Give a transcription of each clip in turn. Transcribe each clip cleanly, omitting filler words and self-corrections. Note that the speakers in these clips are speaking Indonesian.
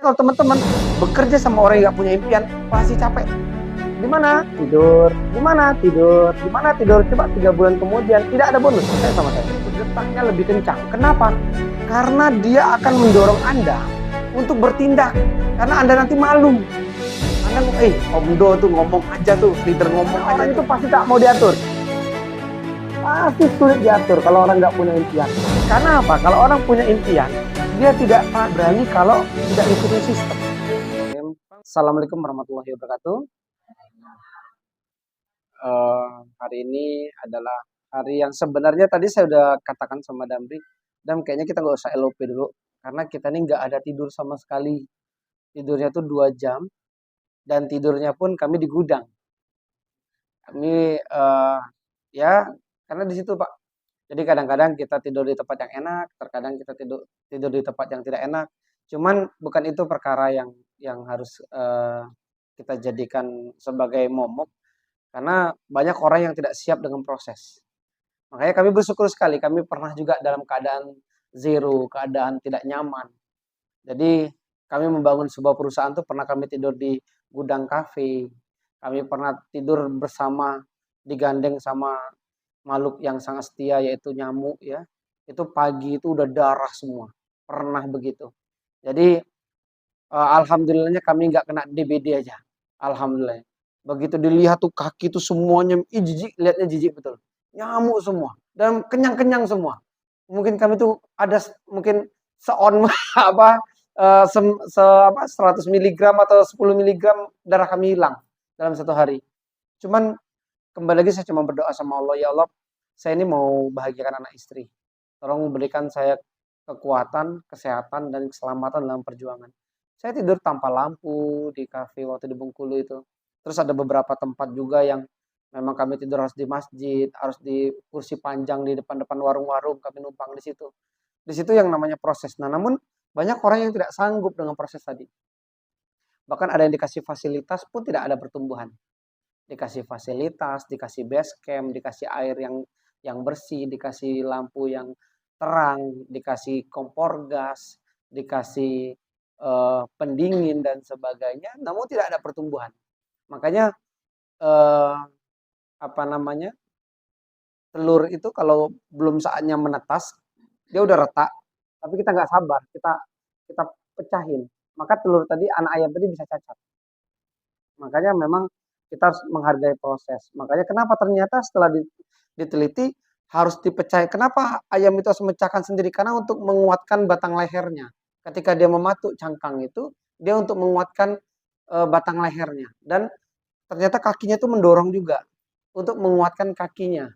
Kalau teman-teman bekerja sama orang yang nggak punya impian, pasti capek. Di mana? Tidur. Di mana? Tidur. Di mana tidur? Coba 3 bulan kemudian tidak ada bonus. Percaya sama saya. Detaknya lebih kencang. Kenapa? Karena dia akan mendorong Anda untuk bertindak. Karena Anda nanti malu. Anda Om Do tuh ngomong aja tuh, leader ngomong aja. Orang itu pasti tak mau diatur. Pasti sulit diatur kalau orang nggak punya impian. Karena apa? Kalau orang punya impian, dia tidak berani kalau tidak ikutin sistem. Assalamualaikum warahmatullahi wabarakatuh. Hari ini adalah hari yang sebenarnya tadi saya udah katakan sama Damri, dan kayaknya kita nggak usah LOP dulu, karena kita ini nggak ada tidur sama sekali. Tidurnya tuh 2 jam, dan tidurnya pun kami di gudang. Kami ya karena di situ Pak. Jadi kadang-kadang kita tidur di tempat yang enak, terkadang kita tidur di tempat yang tidak enak. Cuman bukan itu perkara yang harus kita jadikan sebagai momok, karena banyak orang yang tidak siap dengan proses. Makanya kami bersyukur sekali, kami pernah juga dalam keadaan zero, keadaan tidak nyaman. Jadi kami membangun sebuah perusahaan tuh pernah kami tidur di gudang kafe, kami pernah tidur bersama digandeng sama makhluk yang sangat setia yaitu nyamuk ya. Itu pagi itu udah darah semua. Pernah begitu. Jadi alhamdulillahnya kami nggak kena DBD aja. Alhamdulillah. Begitu dilihat tuh kaki tuh semuanya, jijik, lihatnya jijik betul. Nyamuk semua dan kenyang-kenyang semua. Mungkin kami tuh ada mungkin seon apa 100 miligram atau 10 miligram darah kami hilang dalam 1 hari. Cuman kembali lagi saya cuma berdoa sama Allah, ya Allah, saya ini mau bahagiakan anak istri. Tolong berikan saya kekuatan, kesehatan, dan keselamatan dalam perjuangan. Saya tidur tanpa lampu di kafe waktu di Bengkulu itu. Terus ada beberapa tempat juga yang memang kami tidur harus di masjid, harus di kursi panjang di depan-depan warung-warung, kami numpang di situ. Di situ yang namanya proses. Nah, namun banyak orang yang tidak sanggup dengan proses tadi. Bahkan ada yang dikasih fasilitas pun tidak ada pertumbuhan. Dikasih fasilitas, dikasih base camp, dikasih air yang bersih, dikasih lampu yang terang, dikasih kompor gas, dikasih pendingin dan sebagainya, namun tidak ada pertumbuhan. Makanya apa namanya, telur itu kalau belum saatnya menetas, dia udah retak, tapi kita nggak sabar, kita pecahin, maka telur tadi, anak ayam tadi bisa cacat. Makanya memang kita harus menghargai proses. Makanya kenapa ternyata setelah diteliti harus dipecah. Kenapa ayam itu harus memecahkan sendiri? Karena untuk menguatkan batang lehernya. Ketika dia mematuk cangkang itu, dia untuk menguatkan batang lehernya. Dan ternyata kakinya itu mendorong juga untuk menguatkan kakinya.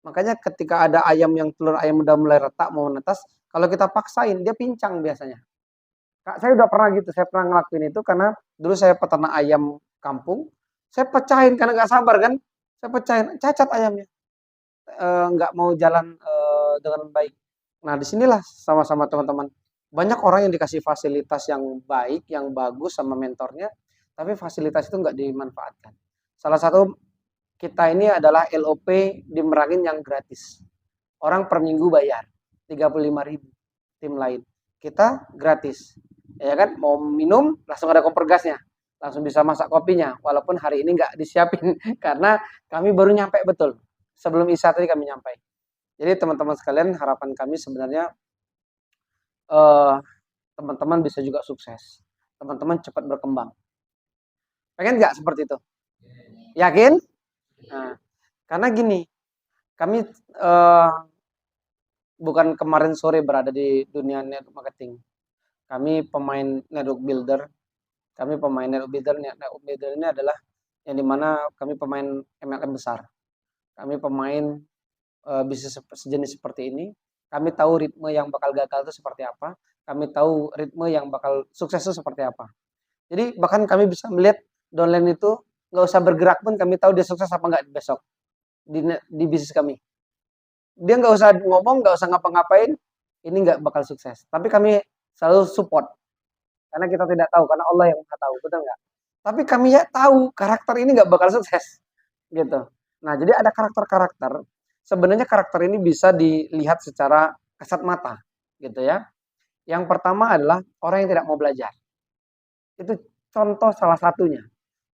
Makanya ketika ada ayam yang telur ayam udah mulai retak mau menetas, kalau kita paksain dia pincang biasanya. Kak, saya udah pernah gitu, saya pernah ngelakuin itu karena dulu saya peternak ayam kampung, saya pecahin karena nggak sabar kan, saya pecahin, cacat ayamnya, nggak mau jalan dengan baik. Nah disinilah sama-sama teman-teman, banyak orang yang dikasih fasilitas yang baik, yang bagus sama mentornya, tapi fasilitas itu nggak dimanfaatkan. Salah satu kita ini adalah LOP di Merangin yang gratis. Orang per minggu bayar 35.000, tim lain. Kita gratis. Ya kan, mau minum langsung ada kompor gasnya. Langsung bisa masak kopinya, walaupun hari ini nggak disiapin karena kami baru nyampe betul. Sebelum Isya tadi kami nyampe. Jadi teman-teman sekalian, harapan kami sebenarnya teman-teman bisa juga sukses. Teman-teman cepat berkembang. Pengen nggak seperti itu? Yakin? Nah, karena gini, kami bukan kemarin sore berada di dunia network marketing. Kami pemain network builder. Kami pemain network builder. Network builder ini adalah yang dimana kami pemain MLM besar. Kami pemain bisnis sejenis seperti ini. Kami tahu ritme yang bakal gagal itu seperti apa. Kami tahu ritme yang bakal sukses itu seperti apa. Jadi bahkan kami bisa melihat downline itu nggak usah bergerak pun kami tahu dia sukses apa nggak besok di bisnis kami. Dia nggak usah ngomong, nggak usah ngapa-ngapain, ini nggak bakal sukses. Tapi kami selalu support. Karena kita tidak tahu, karena Allah yang Maha tahu, betul nggak? Tapi kami ya tahu karakter ini nggak bakal sukses, gitu. Nah, jadi ada karakter-karakter. Sebenarnya karakter ini bisa dilihat secara kasat mata, gitu ya. Yang pertama adalah orang yang tidak mau belajar. Itu contoh salah satunya.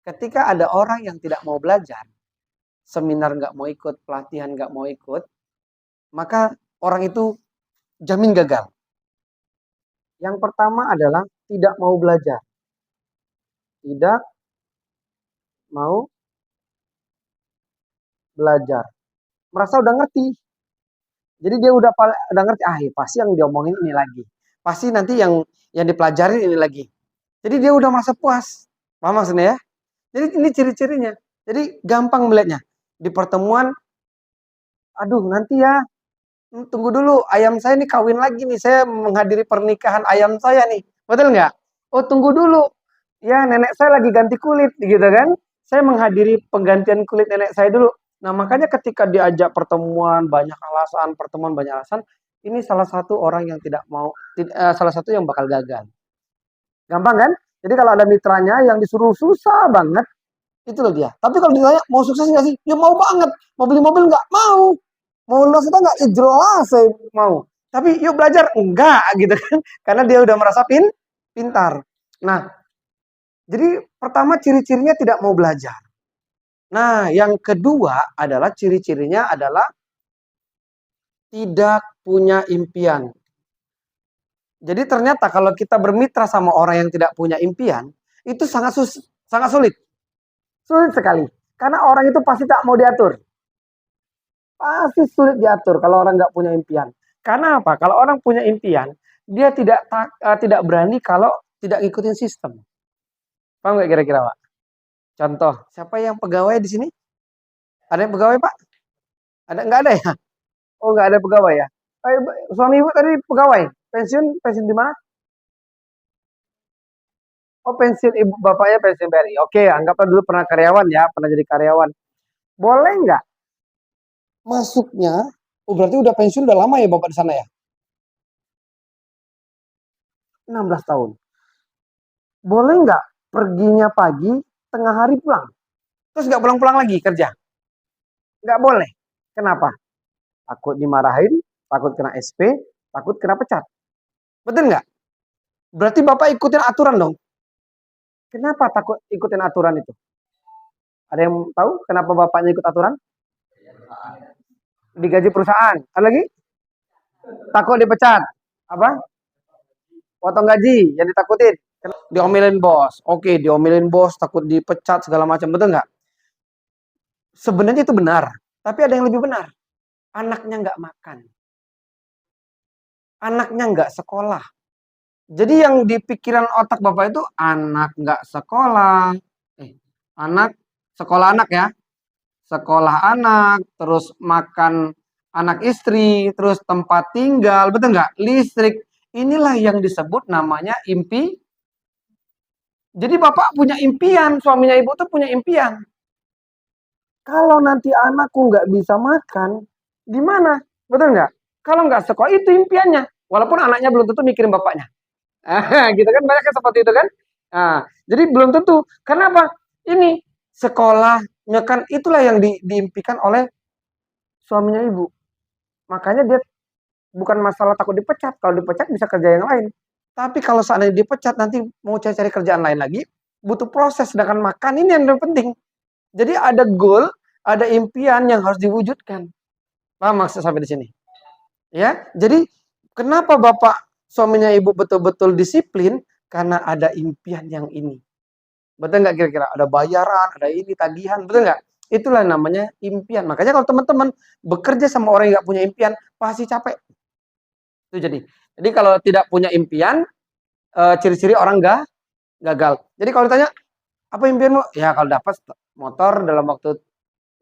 Ketika ada orang yang tidak mau belajar, seminar nggak mau ikut, pelatihan nggak mau ikut, maka orang itu jamin gagal. Yang pertama adalah tidak mau belajar. Tidak mau belajar. Merasa udah ngerti. Jadi dia udah ngerti, pasti yang diomongin ini lagi. Pasti nanti yang dipelajarin ini lagi. Jadi dia udah merasa puas. Paham maksudnya ya? Jadi ini ciri-cirinya. Jadi gampang melihatnya. Di pertemuan, aduh nanti ya, tunggu dulu, ayam saya nih kawin lagi nih, saya menghadiri pernikahan ayam saya nih. Betul nggak? Oh tunggu dulu, ya nenek saya lagi ganti kulit gitu kan. Saya menghadiri penggantian kulit nenek saya dulu. Nah makanya ketika diajak pertemuan banyak alasan, pertemuan banyak alasan, ini salah satu orang yang tidak mau, salah satu yang bakal gagal. Gampang kan? Jadi kalau ada mitranya yang disuruh susah banget, itu loh dia. Tapi kalau ditanya mau sukses nggak sih? Ya mau banget. Mau beli mobil nggak? Mau. Mau lunas kita nggak? Ya jelas saya mau. Tapi yuk belajar enggak gitu kan? Karena dia udah merasa pintar. Nah, jadi pertama ciri-cirinya tidak mau belajar. Nah, yang kedua adalah ciri-cirinya adalah tidak punya impian. Jadi ternyata kalau kita bermitra sama orang yang tidak punya impian, itu sangat sulit. Sulit sekali. Karena orang itu pasti tak mau diatur. Pasti sulit diatur kalau orang nggak punya impian. Karena apa? Kalau orang punya impian, dia tidak berani kalau tidak ngikutin sistem. Paham nggak kira-kira, Pak? Contoh, siapa yang pegawai di sini? Ada yang pegawai, Pak? Ada nggak ada ya? Oh, nggak ada pegawai ya? Suami ibu tadi pegawai. Pensiun di mana? Oh, pensiun ibu bapaknya pensiun BRI. Oke, anggaplah dulu pernah karyawan ya, pernah jadi karyawan. Boleh nggak masuknya? Oh, berarti udah pensiun udah lama ya bapak di sana ya? 16 tahun. Boleh nggak perginya pagi, tengah hari pulang? Terus nggak pulang-pulang lagi kerja? Nggak boleh. Kenapa? Takut dimarahin, takut kena SP, takut kena pecat. Betul nggak? Berarti Bapak ikutin aturan dong. Kenapa takut ikutin aturan itu? Ada yang tahu kenapa Bapaknya ikut aturan? Digaji perusahaan. Ada lagi? Takut dipecat. Apa? Potong gaji yang ditakutin. Diomelin bos. Oke, diomelin bos, takut dipecat segala macam. Betul nggak? Sebenarnya itu benar. Tapi ada yang lebih benar. Anaknya nggak makan. Anaknya nggak sekolah. Jadi yang di pikiran otak Bapak itu anak nggak sekolah. Anak, sekolah anak ya. Sekolah anak, terus makan anak istri, terus tempat tinggal, betul nggak? Listrik. Inilah yang disebut namanya impi. Jadi Bapak punya impian, suaminya Ibu tuh punya impian. Kalau nanti anakku nggak bisa makan, gimana? Betul nggak? Kalau nggak sekolah, itu impiannya. Walaupun anaknya belum tentu mikirin bapaknya. Gitu kan, banyak kan seperti itu kan? Nah, jadi belum tentu. Kenapa? Ini sekolahnya kan itulah yang diimpikan oleh suaminya Ibu. Makanya dia bukan masalah takut dipecat. Kalau dipecat bisa kerja yang lain. Tapi kalau seandainya dipecat nanti mau cari-cari kerjaan lain lagi, butuh proses. Sedangkan makan ini yang penting. Jadi ada goal, ada impian yang harus diwujudkan. Paham maksud sampai di sini? Ya, jadi kenapa Bapak suaminya Ibu betul-betul disiplin? Karena ada impian yang ini. Betul nggak kira-kira? Ada bayaran, ada ini tagihan, betul nggak? Itulah namanya impian. Makanya kalau teman-teman bekerja sama orang yang nggak punya impian, pasti capek. Itu jadi kalau tidak punya impian, ciri-ciri orang gagal. Jadi kalau ditanya, apa impianmu? Ya kalau dapat motor dalam waktu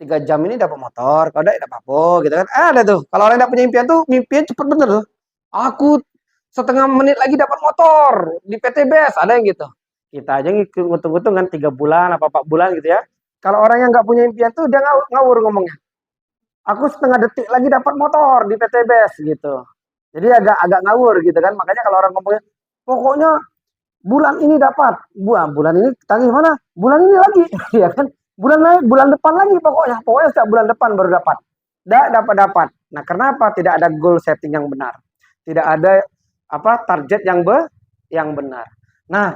3 jam ini dapat motor, kalau enggak dapat apa gitu kan. Ada tuh. Kalau orang yang punya impian tuh, mimpinya cepet bener tuh. Aku setengah menit lagi dapat motor di PTBS, ada yang gitu. Kita aja ngitung-ngitung kan 3 bulan apa 4 bulan gitu ya. Kalau orang yang nggak punya impian tuh dia ngawur ngomongnya. Aku setengah detik lagi dapat motor di PTBS gitu. Jadi agak ngawur gitu kan. Makanya kalau orang ngomongnya, pokoknya bulan ini dapat. Bulan ini tanggal mana? Bulan ini lagi, ya kan? Bulan depan lagi pokoknya. Pokoknya setiap bulan depan baru dapat. Dapat. Nah, kenapa tidak ada goal setting yang benar? Tidak ada target yang benar. Nah,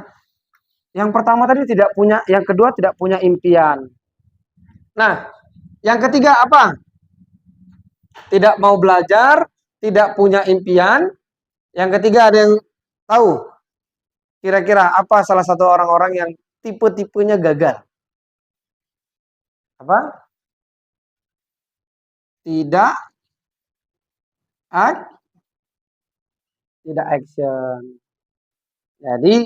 Yang pertama tadi tidak punya, yang kedua tidak punya impian. Nah, yang ketiga apa? Tidak mau belajar, tidak punya impian. Yang ketiga ada yang tahu? Kira-kira apa salah satu orang-orang yang tipe-tipenya gagal? Apa? Tidak tidak action. Jadi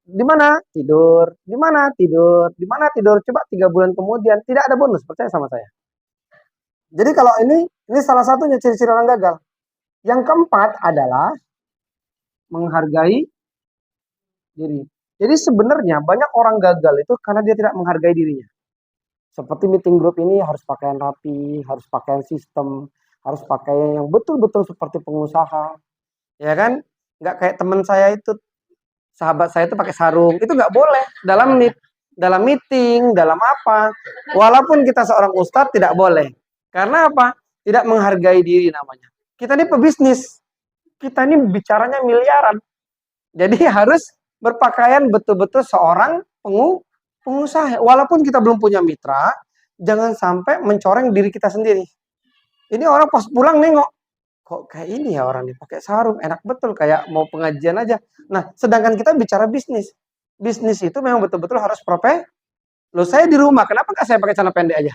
di mana tidur, di mana tidur, di mana tidur. Coba 3 bulan kemudian tidak ada bonus, percaya sama saya. Jadi kalau ini salah satunya ciri-ciri orang gagal. Yang keempat adalah menghargai diri. Jadi sebenarnya banyak orang gagal itu karena dia tidak menghargai dirinya. Seperti meeting group ini harus pakaian rapi, harus pakaian sistem, harus pakaian yang betul-betul seperti pengusaha. Ya kan? Nggak kayak teman saya itu, sahabat saya itu pakai sarung. Itu nggak boleh dalam meeting, dalam apa. Walaupun kita seorang ustadz tidak boleh. Karena apa? Tidak menghargai diri namanya. Kita ini pebisnis. Kita ini bicaranya miliaran. Jadi harus berpakaian betul-betul seorang pengusaha. Walaupun kita belum punya mitra, jangan sampai mencoreng diri kita sendiri. Ini orang pas pulang nengok, kok kayak ini ya orang ini pakai sarung, enak betul kayak mau pengajian aja. Nah, sedangkan kita bicara bisnis. Bisnis itu memang betul-betul harus Loh, saya di rumah, kenapa nggak saya pakai celana pendek aja?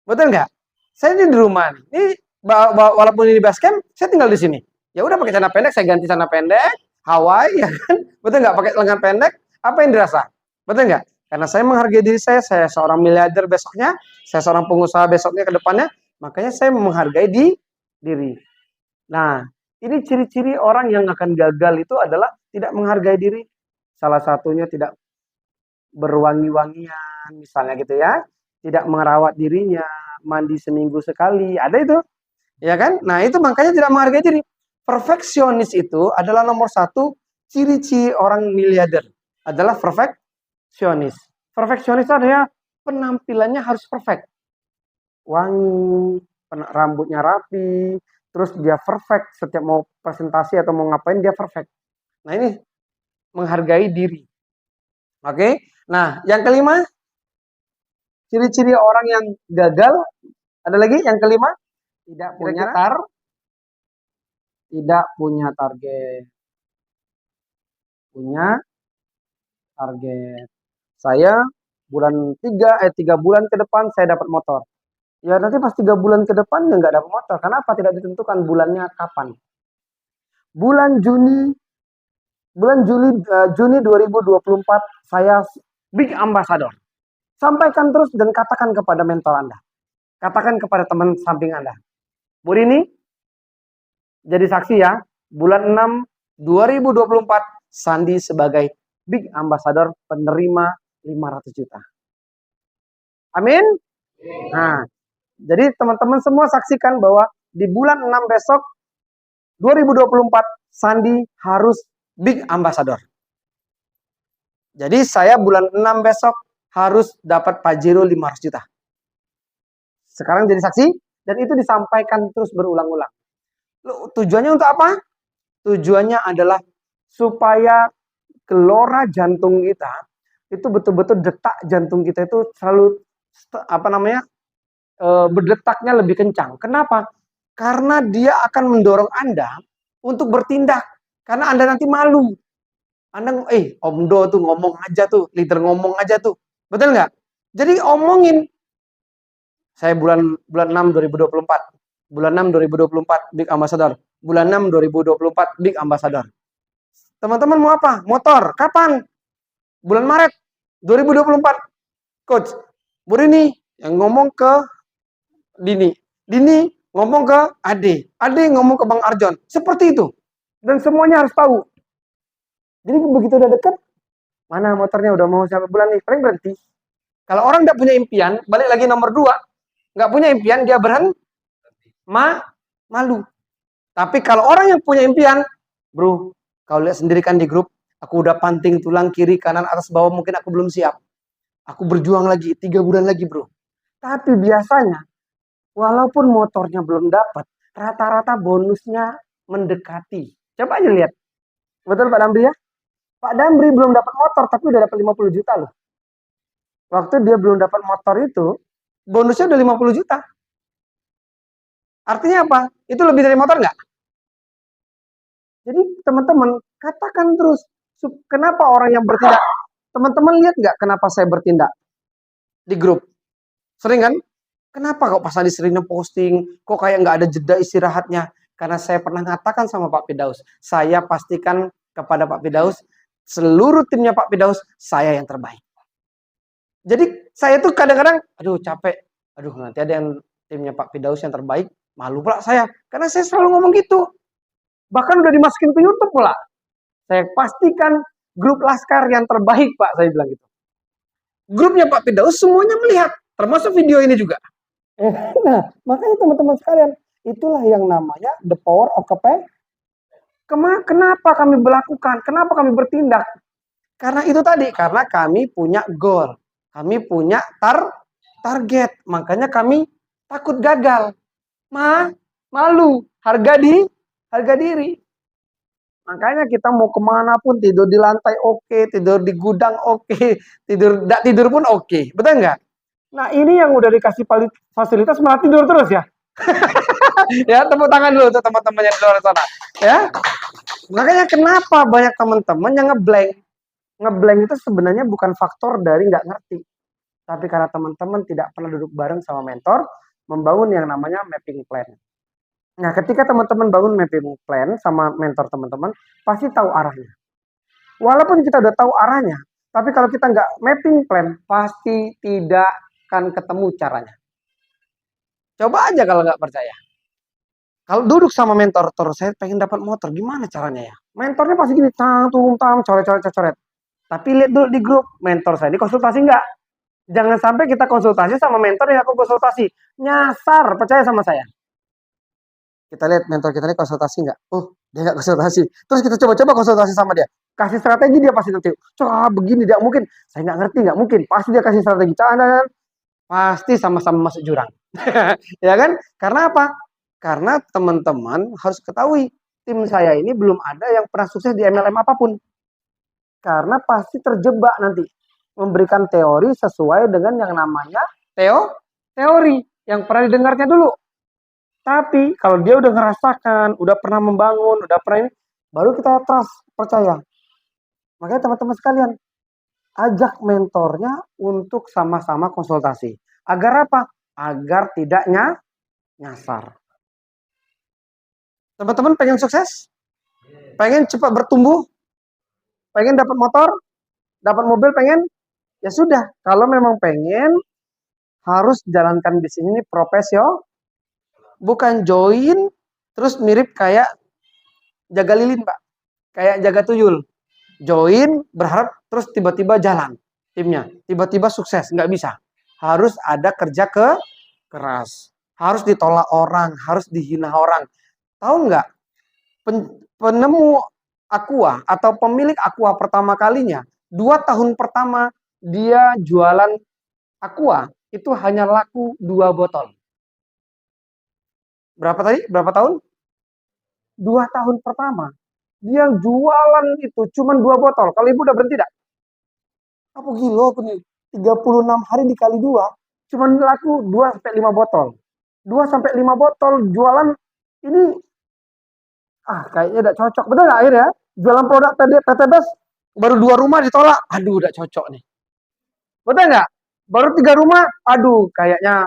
Betul nggak? Saya di rumah nih. Ini walaupun ini base camp, saya tinggal di sini. Ya udah pakai celana pendek, saya ganti celana pendek, Hawaii ya kan? Betul nggak? Pakai lengan pendek, apa yang dirasa? Betul nggak? Karena saya menghargai diri saya seorang miliarder besoknya, saya seorang pengusaha besoknya ke depannya, makanya saya menghargai diri. Nah, ini ciri-ciri orang yang akan gagal itu adalah tidak menghargai diri. Salah satunya tidak berwangi-wangian, misalnya gitu ya. Tidak merawat dirinya, mandi seminggu sekali, ada itu. Ya kan? Nah, itu makanya tidak menghargai diri. Perfeksionis itu adalah nomor satu ciri-ciri orang miliarder. Adalah perfeksionis. Perfeksionis adalah penampilannya harus perfect. Wangi, rambutnya rapi, terus dia perfect setiap mau presentasi atau mau ngapain dia perfect. Nah, ini menghargai diri. Oke. Nah, yang kelima, ciri-ciri orang yang gagal, ada lagi yang kelima, tidak punya target. Punya target. Saya bulan 3 bulan ke depan saya dapat motor. Ya nanti pas 3 bulan ke depan ya nggak dapat motor. Kenapa? Tidak ditentukan bulannya kapan. Bulan Juni 2024 saya big ambassador. Sampaikan terus dan katakan kepada mentor Anda. Katakan kepada teman samping Anda. Bu Rini, jadi saksi ya. Bulan 6 2024 Sandi sebagai big ambassador penerima 500 juta. Amin. Nah, jadi teman-teman semua saksikan bahwa di bulan 6 besok 2024 Sandi harus big ambassador. Jadi saya bulan 6 besok harus dapat Pajero 500 juta. Sekarang jadi saksi dan itu disampaikan terus berulang-ulang. Tujuannya untuk apa? Tujuannya adalah supaya gelora jantung kita itu betul-betul detak jantung kita itu selalu berdetaknya lebih kencang. Kenapa? Karena dia akan mendorong Anda untuk bertindak. Karena Anda nanti malu. Anda, Om Do tuh ngomong aja tuh, leader ngomong aja tuh. Betul nggak? Jadi omongin. Saya bulan 6 2024. Bulan 6 2024 big ambassador. Bulan 6 2024 big ambassador. Teman-teman mau apa? Motor. Kapan? Bulan Maret 2024. Coach, Bu Rini yang ngomong ke Dini. Dini ngomong ke Ade. Ade ngomong ke Bang Arjon. Seperti itu. Dan semuanya harus tahu. Jadi begitu udah deket, mana motornya udah mau sampai bulan nih, paling berhenti. Kalau orang nggak punya impian, balik lagi nomor 2, nggak punya impian, dia malu. Tapi kalau orang yang punya impian, bro, kau lihat sendiri kan di grup, aku udah panting tulang kiri, kanan, atas, bawah, mungkin aku belum siap. Aku berjuang lagi, 3 bulan lagi bro. Tapi biasanya, walaupun motornya belum dapat, rata-rata bonusnya mendekati. Coba aja lihat. Betul Pak Damri ya? Pak Damri belum dapat motor, tapi udah dapat 50 juta loh. Waktu dia belum dapat motor itu, bonusnya udah 50 juta. Artinya apa? Itu lebih dari motor nggak? Jadi teman-teman, katakan terus, kenapa orang yang bertindak? Teman-teman lihat nggak kenapa saya bertindak di grup? Sering kan? Kenapa kok pas tadi sering posting, kok kayak nggak ada jeda istirahatnya? Karena saya pernah ngatakan sama Pak Firdaus, saya pastikan kepada Pak Firdaus, seluruh timnya Pak Firdaus, saya yang terbaik. Jadi saya tuh kadang-kadang, aduh capek, aduh nanti ada yang timnya Pak Firdaus yang terbaik, malu pula saya. Karena saya selalu ngomong gitu. Bahkan udah dimasukin ke YouTube pula. Saya pastikan grup Laskar yang terbaik Pak, saya bilang gitu. Grupnya Pak Firdaus semuanya melihat, termasuk video ini juga. Nah, makanya teman-teman sekalian, itulah yang namanya the power of kenapa kami melakukan, kenapa kami bertindak? Karena itu tadi, karena kami punya goal, kami punya target, makanya kami takut gagal, malu, harga diri. Makanya kita mau kemana pun, tidur di lantai oke, tidur di gudang oke, tidur pun oke, betul nggak? Nah ini yang udah dikasih fasilitas malah tidur terus ya. Ya tepuk tangan dulu untuk teman-teman yang di luar sana. Ya, makanya kenapa banyak teman-teman yang ngeblank. Ngeblank itu sebenarnya bukan faktor dari nggak ngerti, tapi karena teman-teman tidak pernah duduk bareng sama mentor, membangun yang namanya mapping plan. Nah, ketika teman-teman bangun mapping plan sama mentor teman-teman, pasti tahu arahnya. Walaupun kita udah tahu arahnya, tapi kalau kita nggak mapping plan, pasti tidak akan ketemu caranya. Coba aja kalau nggak percaya. Kalau duduk sama mentor, saya pengen dapat motor, gimana caranya ya? Mentornya pasti gini, coret. Tapi lihat dulu di grup, mentor saya ini konsultasi nggak? Jangan sampai kita konsultasi sama mentor yang aku konsultasi. Nyasar, percaya sama saya. Kita lihat mentor kita ini konsultasi nggak? Oh, dia nggak konsultasi. Terus kita coba-coba konsultasi sama dia. Kasih strategi dia pasti nanti. Coba begini, tidak mungkin. Saya nggak ngerti, nggak mungkin. Pasti dia kasih strategi. Jangan, pasti sama-sama masuk jurang. Ya kan? Karena apa? Karena teman-teman harus ketahui, tim saya ini belum ada yang pernah sukses di MLM apapun. Karena pasti terjebak nanti. Memberikan teori sesuai dengan yang namanya teori. Yang pernah didengarnya dulu. Tapi kalau dia udah ngerasakan, udah pernah membangun, udah pernah ini, baru kita trust, percaya. Makanya teman-teman sekalian, ajak mentornya untuk sama-sama konsultasi. Agar apa? Agar tidak nyasar. Teman-teman pengen sukses? Pengen cepat bertumbuh? Pengen dapat motor? Dapat mobil pengen? Ya sudah, kalau memang pengen, harus jalankan bisnis ini profesional. Bukan join, terus mirip kayak jaga lilin, Pak. Kayak jaga tuyul. Join, berharap, terus tiba-tiba jalan timnya. Tiba-tiba sukses, nggak bisa. Harus ada kerja keras. Harus ditolak orang, harus dihina orang. Tahu nggak? Penemu Aqua atau pemilik Aqua pertama kalinya, 2 tahun pertama dia jualan Aqua, itu hanya laku 2 botol. Berapa tadi? Berapa tahun? 2 tahun pertama. Dia jualan itu cuma 2 botol. Kalau ibu udah berhenti tidak? Apa gila aku nih? 36 hari dikali 2, cuma laku 2-5 botol. 2-5 botol jualan ini, kayaknya udah cocok. Betul nggak akhirnya? Jualan produk PTBS, baru 2 rumah ditolak. Aduh, udah cocok nih. Betul nggak? Baru 3 rumah, aduh, kayaknya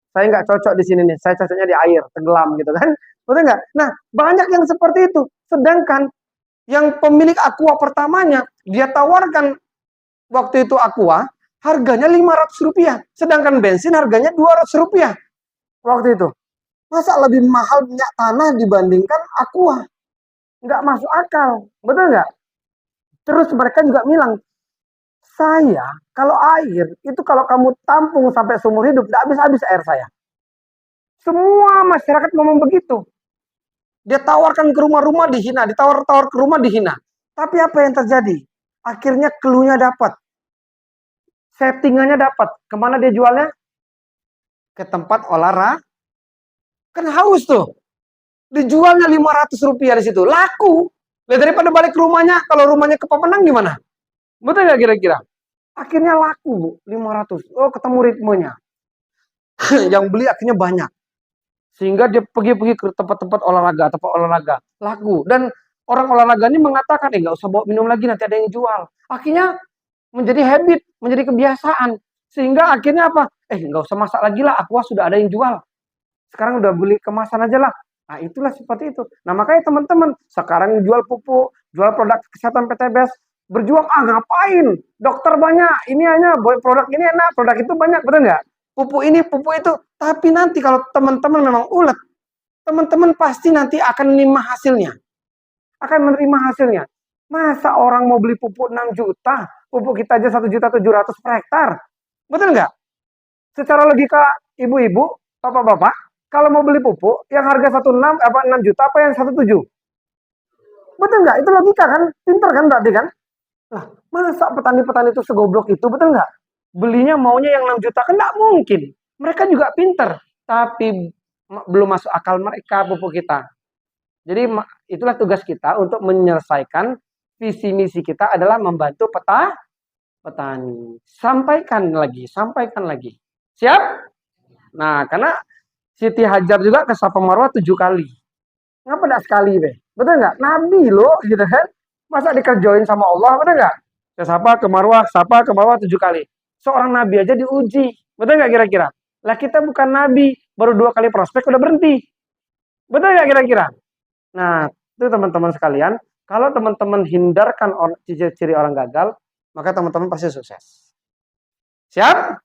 saya nggak cocok di sini nih, saya cocoknya di air, tenggelam gitu kan. Betul nggak? Nah, banyak yang seperti itu. Sedangkan yang pemilik Aqua pertamanya, dia tawarkan waktu itu Aqua, harganya Rp500. Sedangkan bensin harganya Rp200 waktu itu. Masa lebih mahal minyak tanah dibandingkan Aqua? Nggak masuk akal. Betul nggak? Terus mereka juga bilang, saya, kalau air, itu kalau kamu tampung sampai seumur hidup, tidak habis-habis air saya. Semua masyarakat ngomong begitu. Dia tawarkan ke rumah-rumah dihina, ditawar-tawar ke rumah dihina. Tapi apa yang terjadi? Akhirnya clue-nya dapat. Settingannya dapat. Kemana dia jualnya? Ke tempat olahraga. Kan haus tuh. Dijualnya Rp500 di situ. Laku. Daripada balik ke rumahnya, kalau rumahnya ke Pemenang gimana? Betul nggak kira-kira? Akhirnya laku, Bu, 500. Oh, ketemu ritmenya. Yang beli akhirnya banyak. Sehingga dia pergi-pergi ke tempat-tempat olahraga, laku. Dan orang olahraga ini mengatakan, nggak usah bawa minum lagi, nanti ada yang jual. Akhirnya menjadi habit, menjadi kebiasaan. Sehingga akhirnya apa? Nggak usah masak lagi lah, aqua sudah ada yang jual. Sekarang udah beli kemasan aja lah. Nah, itulah seperti itu. Nah, makanya teman-teman, sekarang jual pupuk, jual produk kesehatan PTBS, berjuang, ngapain? Dokter banyak, ini hanya produk ini enak, produk itu banyak, betul nggak? Pupuk ini, pupuk itu. Tapi nanti kalau teman-teman memang ulet, teman-teman pasti nanti akan menerima hasilnya. Akan menerima hasilnya. Masa orang mau beli pupuk 6 juta, pupuk kita aja 1.700.000 per hektar. Betul nggak? Secara logika ibu-ibu, bapak-bapak, kalau mau beli pupuk yang harga 6 juta apa yang 1,7? Betul nggak? Itu logika kan? Pinter kan berarti kan? Nah, masa petani-petani itu segoblok itu, betul nggak? Belinya maunya yang 6 juta kan nggak mungkin. Mereka juga pinter, tapi belum masuk akal mereka pupuk kita. Jadi itulah tugas kita untuk menyelesaikan visi misi kita adalah membantu petani. Sampaikan lagi. Siap? Nah, karena Siti Hajar juga ke Safa Marwah 7 kali. Ngapa enggak sekali, be? Betul nggak? Nabi loh, gitu kan? Masa dikerjain sama Allah, betul nggak? Ke Safa, ke Marwah 7 kali. Seorang Nabi aja diuji. Betul nggak kira-kira? Lah kita bukan Nabi, baru 2 kali prospek udah berhenti. Betul nggak kira-kira? Nah, itu teman-teman sekalian, kalau teman-teman hindarkan ciri-ciri orang gagal, maka teman-teman pasti sukses. Siap?